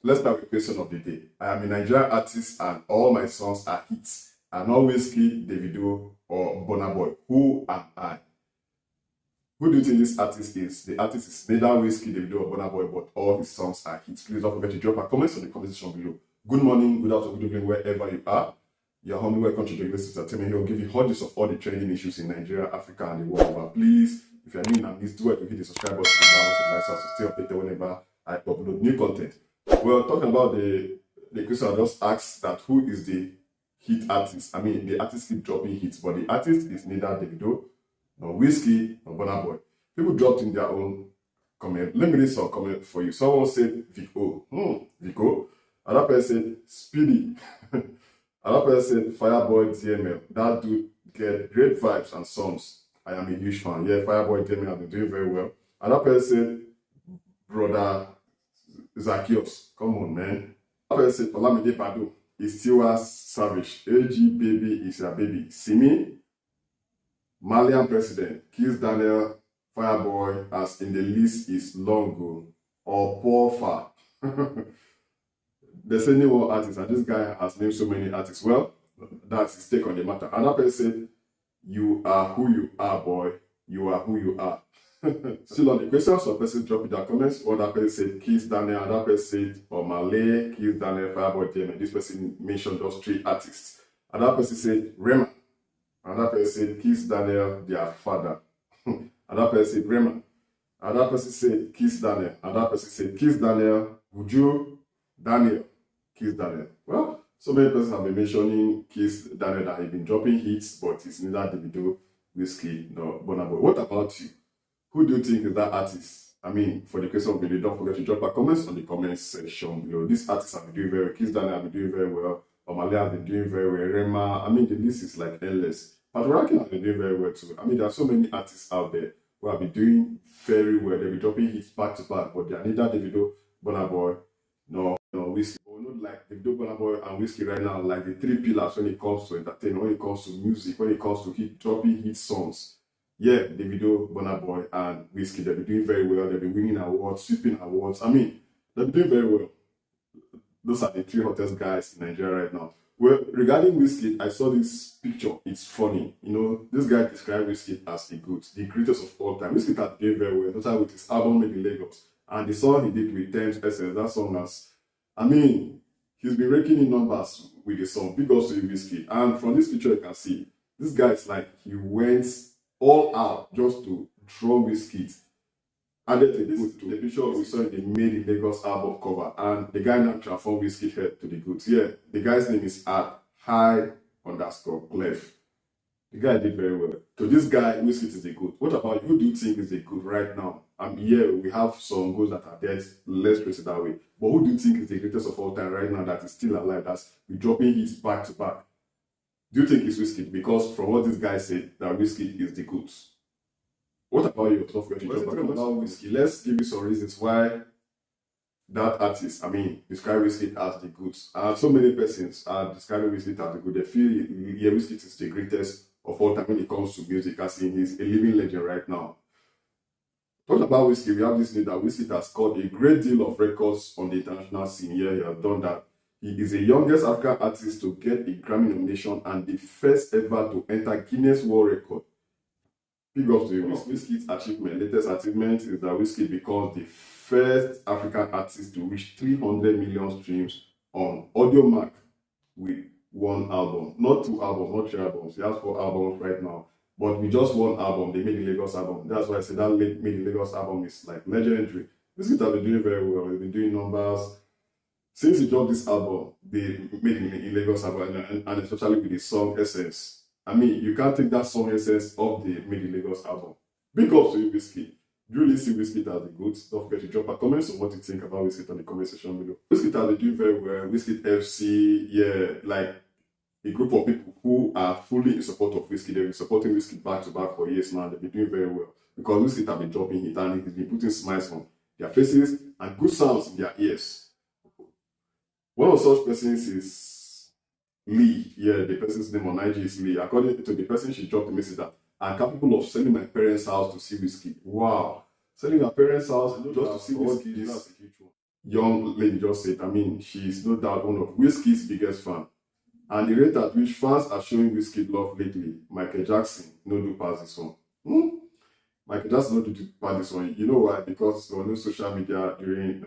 Let's start with the question of the day. I am a Nigerian artist and all my songs are hits. And always Wizkid, Davido, or Burna Boy. Who am I? Who do you think this artist is? The artist is neither Wizkid, Davido, or Burna Boy, but all his songs are hits. Please don't forget to drop a comment on the comment section below. Good morning, good afternoon, good evening, wherever you are. You're humbly welcome to Joyless Entertainment. He will give you hundreds of all the trending issues in Nigeria, Africa, and the world over. Please, if you're new in our midst, do it to hit the subscribe button and to stay updated whenever I upload new content. Well, talking about the question I just asked, that who is the hit artist? I mean, the artist keep dropping hits, but the artist is neither Davido, nor Wizkid, nor Burna Boy. People dropped in their own comment. Let me read some comment for you. Someone said Vico. Vico. Another person said Speedy. Another person said Fireboy DML. That dude get great vibes and songs. I am a huge fan. Yeah, Fireboy DML have been doing very well. Another person said Brother Zacchaeus. Come on, man. Another person said Olamide Badu is still as savage. AG baby is your baby. Simi, Malian president, Kiss Daniel, Fireboy, as in the list is long or poor far. There's any more artists, and this guy has named so many artists. Well, that's his take on the matter. Another person said, you are who you are, boy. You are who you are. Still on the question, some person drop in their comments. One person said Kiss Daniel, another person said Omale, Kiss Daniel, Fireboy, DML. This person mentioned those three artists. Another person said Rema. Another person said Kiss Daniel, their father. Another person said Rema. Another person said Kiss Daniel. Another person said Kiss Daniel, Buju, Daniel, Kiss Daniel. Well, so many persons have been mentioning Kiss Daniel that he's been dropping hits, but it's neither Davido, Wizkid, nor Burna Boy. What about you? Who do you think is that artist? I mean, for the question below, don't forget to drop a comment on the comment section below. These artists have been doing very well. Kiss Daniel have been doing very well. Omale has been doing very well. Rema, I mean, the list is like endless. Patoranking has been doing very well too. I mean, there are so many artists out there who have been doing very well. They'll be dropping hits back to back, but they are neither Davido, Burna Boy, nor Wizkid. Or not like Davido, Burna Boy, and Wizkid right now, like the three pillars when it comes to entertainment, when it comes to music, when it comes to dropping hit songs. Yeah, Davido, Burna Boy, and Wizkid, they've been doing very well. They've been winning awards, sweeping awards. I mean, they've been doing very well. Those are the three hottest guys in Nigeria right now. Well, regarding Wizkid, I saw this picture. It's funny. You know, this guy described Wizkid as the GOAT, the greatest of all time. Wizkid has been doing very well, especially with his album Made in Lagos. And the song he did with Thames Essence, that song has, I mean, he's been raking in numbers with the song. Big ups to Wizkid. And from this picture, you can see, this guy is like, he went all out just to draw Wizkid. Added to this, the picture we saw in the Made in Lagos album cover, and the guy now transformed Wizkid head to the GOAT. Yeah, the guy's name is @high_clef. The guy did very well. So this guy, Wizkid, is the GOAT. What about you? Who do you think is the GOAT right now? Yeah, we have some GOATs that are dead. Let's trace it that way. But who do you think is the greatest of all time right now that is still alive? That's dropping hits back to back. Do you think it's Wizkid? Because from what this guy said, that Wizkid is the GOAT. What about you? Don't forget to drop a comment about Wizkid. Let's give you some reasons why that artist, I mean, describe Wizkid as the GOAT. And so many persons are describing Wizkid as the GOAT. They feel, yeah, Wizkid is the greatest of all time when it comes to music, as in he's a living legend right now. Talking about Wizkid, we have this news that Wizkid has scored a great deal of records on the international scene. Yeah, he has done that. He is the youngest African artist to get a Grammy nomination and the first ever to enter Guinness World Record. Big up to Wizkid's achievement. Latest achievement is that Wizkid becomes the first African artist to reach 300 million streams on Audiomack with one album. Not two albums, not three albums. He has 4 albums right now. But with just one album, the Made in Lagos album. That's why I say that Made in Lagos album is like legendary. Wizkid has been doing very well. He's been doing numbers. Since he dropped this album, the Made in Lagos album, and especially with the song Essence. I mean, you can't take that song Essence off the Made in Lagos album. Big ups to you, Wizkid. Do you really see Wizkid as the GOAT? Don't forget to drop a comment on what you think about Wizkid on the comment section below. Wizkid has been doing very well. Wizkid FC, yeah, like a group of people who are fully in support of Wizkid. They've been supporting Wizkid back to back for years now. They've been doing very well because Wizkid has been dropping hit and he's been putting smiles on their faces and good sounds in their ears. One of such persons is Lee. Yeah, the person's name on IG is Lee. According to the person, she dropped a message that I'm capable of selling my parents' house to see Wizkid. Wow. Selling my parents' house just to see Wizkid, that's a huge one. young lady just said, I mean, she's no doubt one of Wizkid's biggest fans. And the rate at which fans are showing Wizkid love lately, Michael Jackson no do pass this one. Michael Jackson no do pass this one. You know why? Because there was no social media during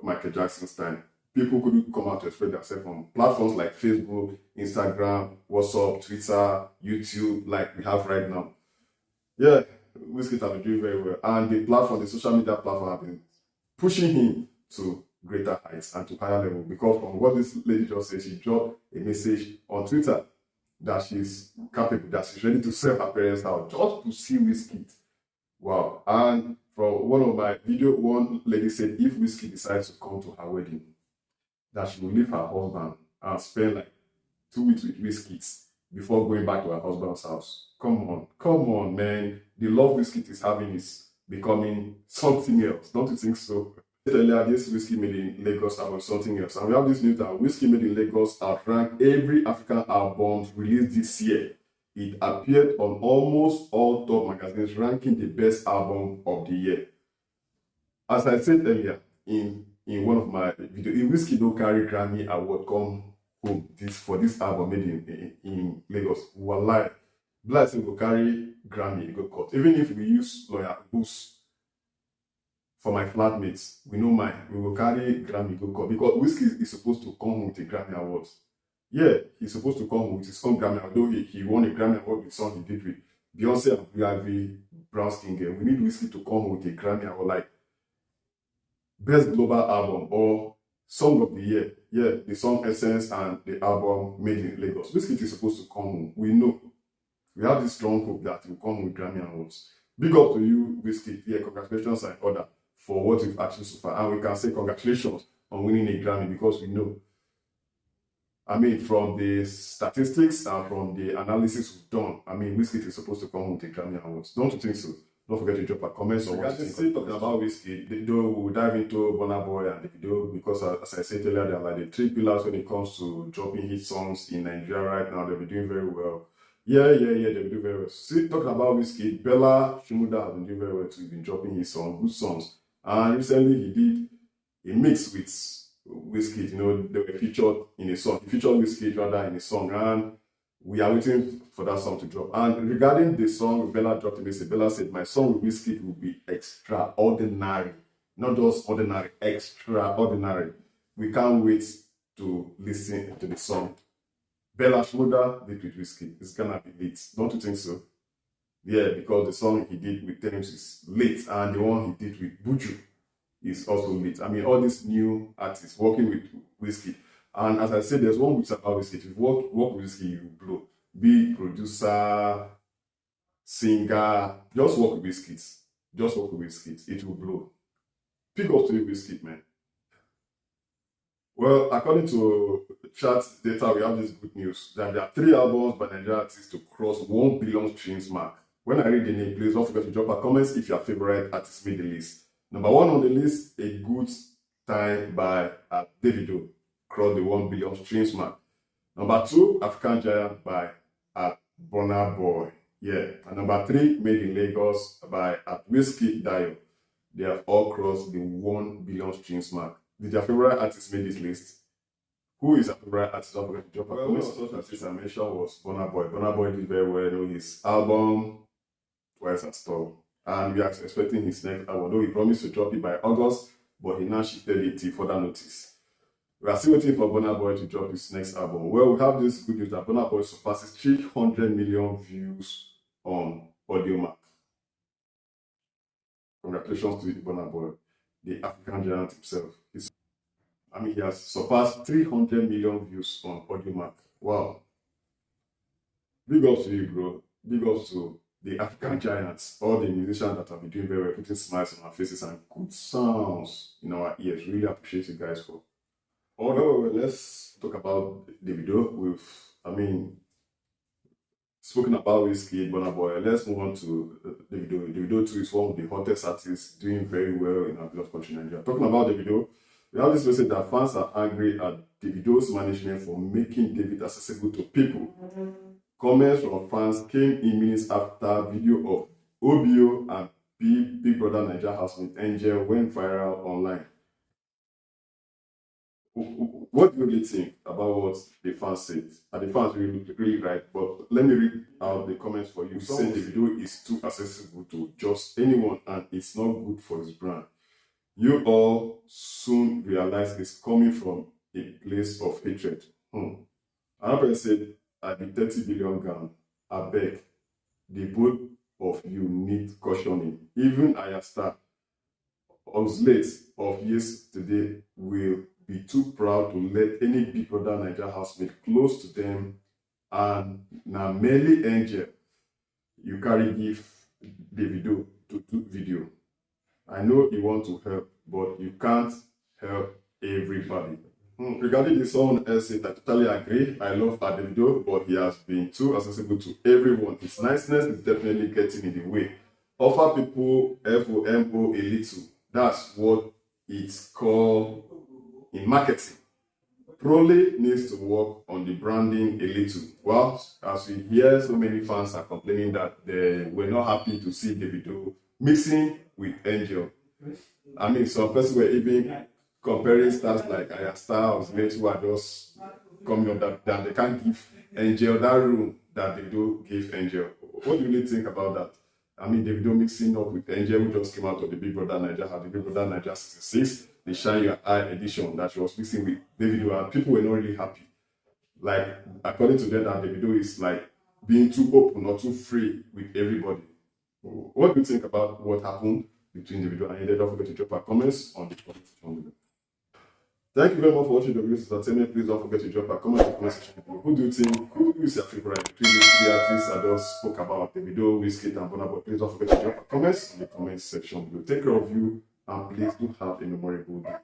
Michael Jackson's time. People couldn't come out to express themselves on platforms like Facebook, Instagram, WhatsApp, Twitter, YouTube, like we have right now. Yeah, Wizkid have been doing very well. And the social media platform have been pushing him to greater heights and to higher level, because from what this lady just said, she dropped a message on Twitter that she's capable, that she's ready to sell her parents' house just to see Wizkid. Wow. And from one of my video, one lady said if Wizkid decides to come to her wedding, that she will leave her husband and spend like 2 weeks with Wizkid before going back to her husband's house. Come on, man. The love Wizkid is having is becoming something else. Don't you think so? Earlier, this Wizkid Made in Lagos album something else. And we have this news that Wizkid Made in Lagos outranked every African album released this year. It appeared on almost all top magazines, ranking the best album of the year. As I said earlier in one of my videos, if Wizkid don't carry Grammy award come home for this album made in Lagos, wallahi, Blessing will carry Grammy, go cut. Even if we use Lawyer Boost for my flatmates, we will carry Grammy, go cut, because Wizkid is supposed to come home with a Grammy award. Yeah, he's supposed to come home with his own Grammy, although he won a Grammy award with the song he did with Beyonce and Beyonce Brown Skin Girl. We need Wizkid to come home with a Grammy award, like Best Global Album or Song of the Year. Yeah, the song Essence and the album Made in Lagos. Wizkid is supposed to come home. We know. We have this strong hope that he will come with Grammy awards. Big up to you, Wizkid. Yeah, congratulations and order for what you've achieved so far. And we can say congratulations on winning a Grammy, because we know, I mean, from the statistics and from the analysis we've done, I mean, Wizkid is supposed to come home with a Grammy awards. Don't you think so? Don't forget to drop a comment on what you think. Still talking about Wizkid, we'll dive into Burna Boy and Davido, because as I said earlier, they're like the three pillars when it comes to dropping hit songs in Nigeria right now. They'll be doing very well. Yeah, they'll be doing very well. Still talking about Wizkid, Bella Shmurda has been doing very well too. He's been dropping his song, good songs. And recently he did a mix with Wizkid, you know, they were featured in a song. He featured Wizkid rather in a song, and we are waiting for that song to drop. And regarding the song, Bella dropped a message. Bella said, my song with Wizkid will be extraordinary. Not just ordinary, extraordinary. We can't wait to listen to the song. Bella Shmurda did with Wizkid. It's gonna be lit. Don't you think so? Yeah, because the song he did with Tems is lit, and the one he did with Buju is also lit. I mean, all these new artists working with Wizkid. And as I said, there's one good about Wizkid. If you work with Wizkid, you blow. Be producer, singer, just work with Wizkid. Just work with Wizkid. It will blow. Pick up to you, Wizkid, man. Well, according to chart data, we have this good news that there are 3 albums by Nigerian artists to cross 1 billion streams mark. When I read the name, please don't forget to drop a comment if your favorite artist made the list. Number 1 on the list, A Good Time by Davido, crossed the 1 billion streams mark. Number 2, African Giant by Burna Boy. Yeah. And number 3, Made in Lagos by Wizkid Dayo. They have all crossed the 1 billion streams mark. Did your favorite artist make this list? Who is your favorite artist? Don't forget to drop a comment. The first artist I mentioned was Burna Boy. Burna Boy did very well. You know, his album Twice as Tall. And we are expecting his next album. Though he promised to drop it by August, but he now shifted it till further notice. We are still waiting for Burna Boy to drop his next album. Well, we have this good news that Burna Boy surpasses 300 million views on Audiomack. Congratulations to Burna Boy, the African giant himself. He has surpassed 300 million views on Audiomack. Wow. Big up to you, bro. Big up to the African giants, all the musicians that have been doing very well, putting smiles on our faces and good sounds in our ears. Really appreciate you guys for. Although, let's talk about Davido. We've, spoken about Wizkid, Burna Boy. Let's move on to Davido. Davido too is one of the hottest artists doing very well in our beloved country, Nigeria. Talking about Davido, we have this message that fans are angry at Davido's management for making David accessible to people. Comments from fans came in minutes after video of OBO and Big Brother Nigeria housemate Angel went viral online. What do you really think about what the fans said? Are the fans really right? But let me read out the comments for you. Saying the video is too accessible to just anyone and it's not good for his brand. You all soon realize it's coming from a place of hatred. Another person said, I be 30 billion gun. I beg, the both of you need cautioning. Even Ayastar, Oxlade of yesterday will be too proud to let any Big Brother Nigeria housemate close to them, and now merely Angel you carry give Davido to do video. I know you want to help, but you can't help everybody. Regarding this, someone else said, I totally agree. I love Davido, but he has been too accessible to everyone. His niceness is definitely getting in the way. Offer people FOMO a little. That's what it's called in marketing. Probably needs to work on the branding a little. Well, as we hear, so many fans are complaining that they were not happy to see Davido mixing with Angel. I mean, some persons were even comparing stars like Ayastar or Oxlade who are just coming up that they can't give Angel that room that Davido gave Angel. What do you really think about that? I mean, Davido mixing up with Angel, who just came out of the Big Brother Nigeria, the Big Brother Nigeria 66, the Shine Your Eye edition that she was mixing with Davido, and people were not really happy. Like, according to them, that Davido is like being too open or too free with everybody. What do you think about what happened between Davido and Angel? Don't forget to drop our comments on the comment section below. Thank you very much for watching the videos entertainment. Please don't forget to drop a comment in the comment section below. Who do you think, who is your favorite between these three artists I just spoke about, Davido, Wizkid, and Burna Boy? Please don't forget to drop a comment in the comment section below. Take care of you, and please do have a memorable day.